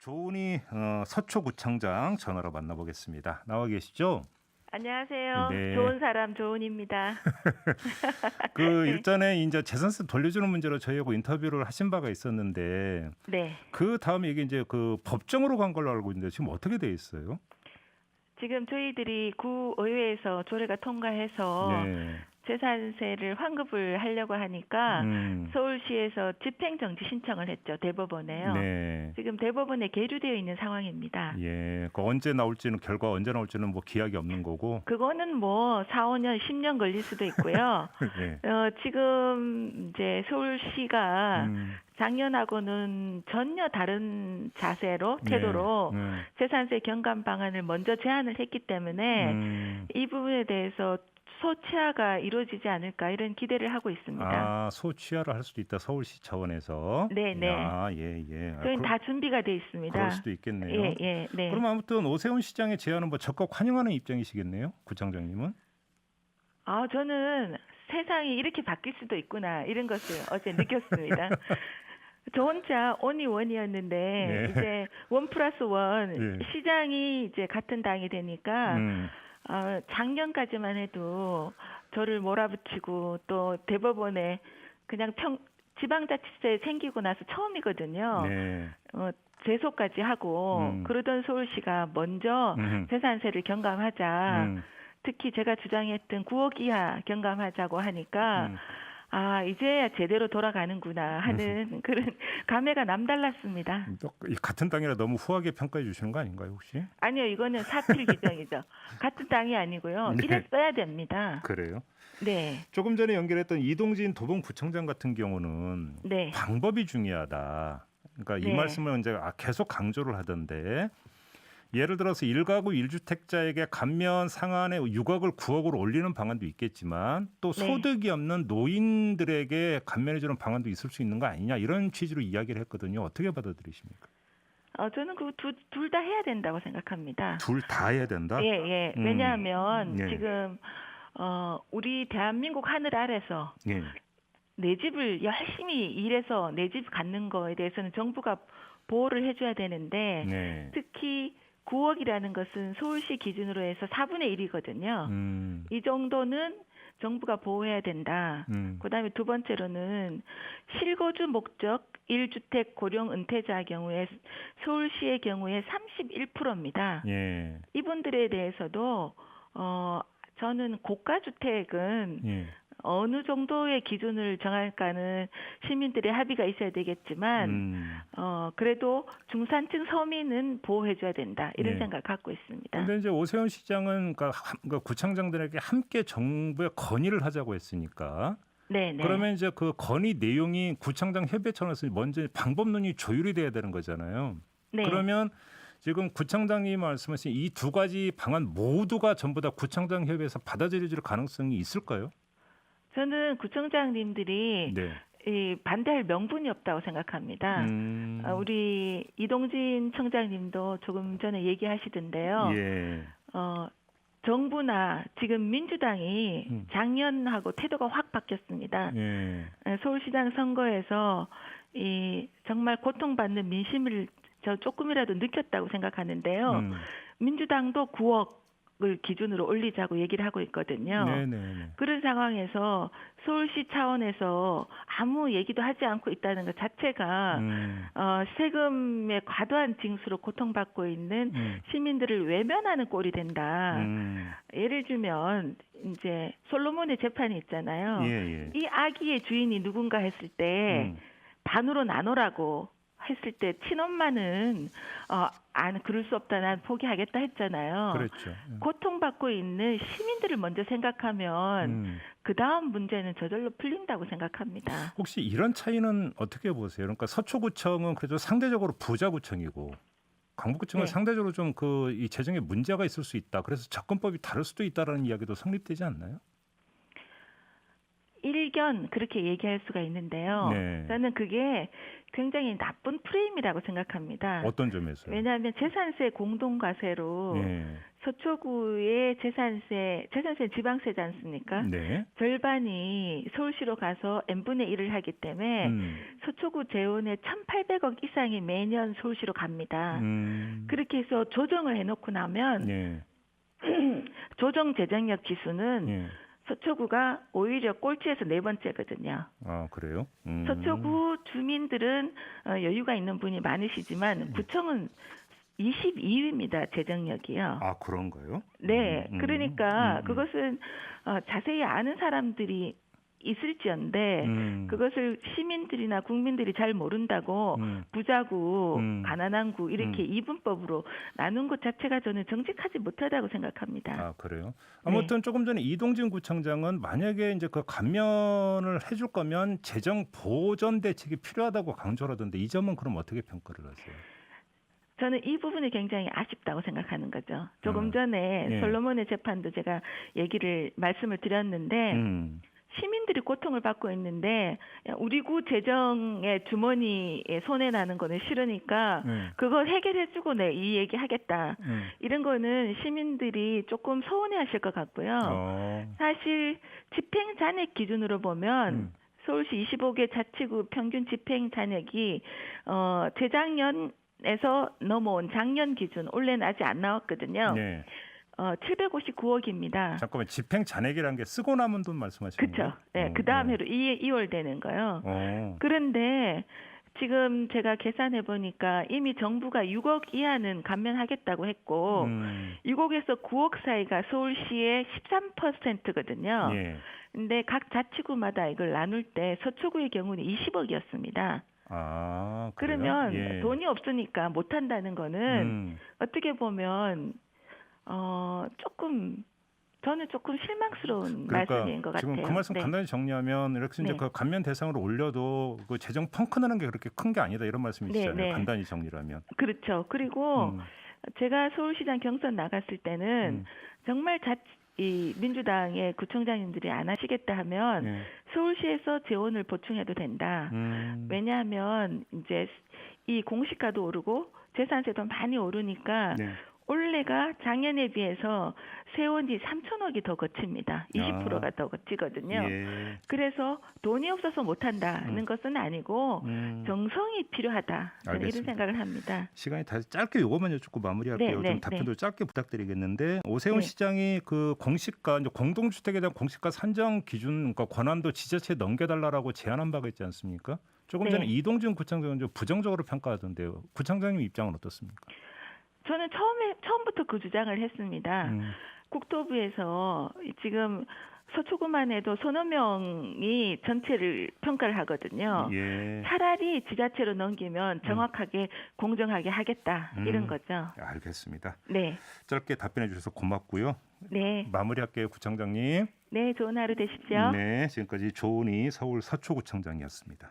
조은희 서초구청장 전화로 만나보겠습니다. 나와 계시죠? 안녕하세요. 네. 좋은 사람 조은입니다. 그 일전에 이제 재산세 돌려주는 문제로 저희하고 인터뷰를 하신 바가 있었는데 네. 그 다음에 이게 이제 그 법정으로 간 걸로 알고 있는데 지금 어떻게 돼 있어요? 지금 저희들이 구의회에서 조례가 통과해서 네. 재산세를 환급을 하려고 하니까 음. 서울시에서 집행정지 신청을 했죠. 대법원에요. 네. 지금 대법원에 계류되어 있는 상황입니다. 예. 그 언제 나올지는 결과 언제 나올지는 뭐 기약이 없는 거고. 그거는 뭐 4, 5년, 10년 걸릴 수도 있고요. 네. 지금 이제 서울시가 음. 작년하고는 전혀 다른 자세로 태도로 네. 재산세 경감 방안을 먼저 제안을 했기 때문에 이 부분에 대해서 소치하가 이루어지지 않을까 이런 기대를 하고 있습니다. 아, 소취하를 할 수도 있다. 서울시 차원에서. 네네. 아, 예, 예. 저희는 다 준비가 돼 있습니다. 그럴 수도 있겠네요. 예, 예, 네. 그럼 아무튼 오세훈 시장의 제안은 뭐 적극 환영하는 입장이시겠네요, 구청장님은? 저는 세상이 이렇게 바뀔 수도 있구나 이런 것을 어제 느꼈습니다. 저 혼자 원이원이었는데 네. 이제 1+1 네. 시장이 이제 같은 당이 되니까 작년까지만 해도 저를 몰아붙이고 또 대법원에 그냥 지방자치세 생기고 나서 처음이거든요. 네. 제소까지 하고 그러던 서울시가 먼저 재산세를 경감하자. 특히 제가 주장했던 9억 이하 경감하자고 하니까 이제야 제대로 돌아가는구나 하는 그런 감회가 남달랐습니다. 같은 땅이라 너무 후하게 평가해 주시는 거 아닌가요, 혹시? 아니요, 이거는 사필 규정이죠. 같은 땅이 아니고요. 네. 이랬어야 됩니다. 그래요? 네. 조금 전에 연결했던 이동진 도봉구청장 같은 경우는 네. 방법이 중요하다. 그러니까 이 네. 말씀을 이제 계속 강조를 하던데 예를 들어서 1가구 1주택자에게 감면 상한의 6억을 9억으로 올리는 방안도 있겠지만 또 네. 소득이 없는 노인들에게 감면해 주는 방안도 있을 수 있는 거 아니냐 이런 취지로 이야기를 했거든요. 어떻게 받아들이십니까? 저는 그 둘 다 해야 된다고 생각합니다. 둘 다 해야 된다? 예, 예. 왜냐하면 예. 지금 우리 대한민국 하늘 아래서 예. 내 집을 열심히 일해서 내 집 갖는 거에 대해서는 정부가 보호를 해줘야 되는데 네. 특히 9억이라는 것은 서울시 기준으로 해서 4분의 1이거든요. 이 정도는 정부가 보호해야 된다. 그다음에 두 번째로는 실거주 목적 1주택 고령 은퇴자 경우에 서울시의 경우에 31%입니다. 예. 이분들에 대해서도 저는 고가주택은 예. 어느 정도의 기준을 정할까는 시민들의 합의가 있어야 되겠지만 그래도 중산층 서민은 보호해줘야 된다 이런 네. 생각을 갖고 있습니다. 그런데 이제 오세훈 시장은 그러니까 구청장들에게 함께 정부에 건의를 하자고 했으니까 네, 네. 그러면 이제 그 건의 내용이 구청장 협의 차원에서 먼저 방법론이 조율이 돼야 되는 거잖아요. 네. 그러면 지금 구청장님이 말씀하신 이 두 가지 방안 모두가 전부 다 구청장 협의에서 받아들여질 가능성이 있을까요? 저는 구청장님들이 네. 반대할 명분이 없다고 생각합니다. 우리 이동진 청장님도 조금 전에 얘기하시던데요. 예. 정부나 지금 민주당이 작년하고 태도가 확 바뀌었습니다. 예. 서울시장 선거에서 정말 고통받는 민심을 저 조금이라도 느꼈다고 생각하는데요. 민주당도 9억을 기준으로 올리자고 얘기를 하고 있거든요. 네네. 그런 상황에서 서울시 차원에서 아무 얘기도 하지 않고 있다는 것 자체가 세금의 과도한 징수로 고통받고 있는 시민들을 외면하는 꼴이 된다. 예를 들면 이제 솔로몬의 재판이 있잖아요. 예. 이 아기의 주인이 누군가 했을 때 반으로 나누라고 했을 때 친엄마는 그럴 수 없다 난 포기하겠다 했잖아요. 그렇죠. 고통받고 있는 시민들을 먼저 생각하면 그다음 문제는 저절로 풀린다고 생각합니다. 혹시 이런 차이는 어떻게 보세요? 그러니까 서초구청은 그래도 상대적으로 부자구청이고 강북구청은 네. 상대적으로 좀 이 재정에 문제가 있을 수 있다. 그래서 접근법이 다를 수도 있다라는 이야기도 성립되지 않나요? 일견 그렇게 얘기할 수가 있는데요. 네. 저는 그게 굉장히 나쁜 프레임이라고 생각합니다. 어떤 점에서요? 왜냐하면 재산세 공동과세로 예. 서초구의 재산세 지방세지 않습니까? 네. 절반이 서울시로 가서 n분의 1을 하기 때문에 서초구 재원의 1,800억 이상이 매년 서울시로 갑니다. 그렇게 해서 조정을 해놓고 나면 예. 조정 재정력 지수는 예. 서초구가 오히려 꼴찌에서 네 번째거든요. 아, 그래요? 서초구 주민들은 여유가 있는 분이 많으시지만 구청은 22위입니다. 재정력이요. 아, 그런가요? 네. 그러니까 그것은 자세히 아는 사람들이 있을지언데 그것을 시민들이나 국민들이 잘 모른다고 부자구, 가난한 구 이렇게 이분법으로 나눈 것 자체가 저는 정직하지 못하다고 생각합니다. 아, 그래요? 아무튼 조금 전에 이동진 구청장은 만약에 이제 그 감면을 해줄 거면 재정 보전 대책이 필요하다고 강조를 하던데 이 점은 그럼 어떻게 평가를 하세요? 저는 이 부분이 굉장히 아쉽다고 생각하는 거죠. 조금 전에 예. 솔로몬의 재판도 제가 말씀을 드렸는데 시민들이 고통을 받고 있는데 우리 구 재정의 주머니에 손해 나는 거는 싫으니까 그걸 해결해주고 이 얘기 하겠다. 이런 거는 시민들이 조금 서운해하실 것 같고요. 사실 집행 잔액 기준으로 보면 서울시 25개 자치구 평균 집행 잔액이 재작년에서 넘어온 작년 기준 올해는 아직 안 나왔거든요. 네. 759억입니다. 잠깐만, 집행 잔액이라는 게 쓰고 남은 돈 말씀하시는 거예요? 그렇죠. 네, 그 다음 해로 2월 되는 거요. 그런데 지금 제가 계산해 보니까 이미 정부가 6억 이하는 감면하겠다고 했고 6억에서 9억 사이가 서울시의 13%거든요. 예. 근데 각 자치구마다 이걸 나눌 때 서초구의 경우는 20억이었습니다. 아, 그래요? 그러면 예. 돈이 없으니까 못 한다는 거는 어떻게 보면 저는 조금 실망스러운 말씀인 것 같아요. 지금 그 말씀 간단히 정리하면 이렇게 이제 그 감면 대상으로 올려도 그 재정 펑크 나는 게 그렇게 큰 게 아니다 이런 말씀이시잖아요. 간단히 정리를 하면. 그렇죠. 그리고 제가 서울시장 경선 나갔을 때는 정말 이 민주당의 구청장님들이 안 하시겠다 하면 서울시에서 재원을 보충해도 된다. 왜냐하면 이제 이 공시가도 오르고 재산세도 많이 오르니까 올해가 작년에 비해서 세원이 3천억이 더 거칩니다. 20%가 더 거치거든요. 예. 그래서 돈이 없어서 못한다는 것은 아니고 정성이 필요하다. 저는 이런 생각을 합니다. 시간이 다 짧게 요것만 여쭙고 마무리할게요. 좀 답변도 짧게 부탁드리겠는데 오세훈 시장이 그 공시가 이제 공동주택에 대한 공시가 산정 기준 그러니까 권한도 지자체에 넘겨달라고 제안한 바가 있지 않습니까? 조금 전에 이동준 구청장은 좀 부정적으로 평가하던데요. 구청장님 입장은 어떻습니까? 저는 처음부터 그 주장을 했습니다. 국토부에서 지금 서초구만 해도 서너 명이 전체를 평가를 하거든요. 예. 차라리 지자체로 넘기면 정확하게 공정하게 하겠다 이런 거죠. 알겠습니다. 네. 짧게 답변해 주셔서 고맙고요. 네. 마무리할게요, 구청장님. 네, 좋은 하루 되십시오. 네, 지금까지 조은희 서울 서초구청장이었습니다.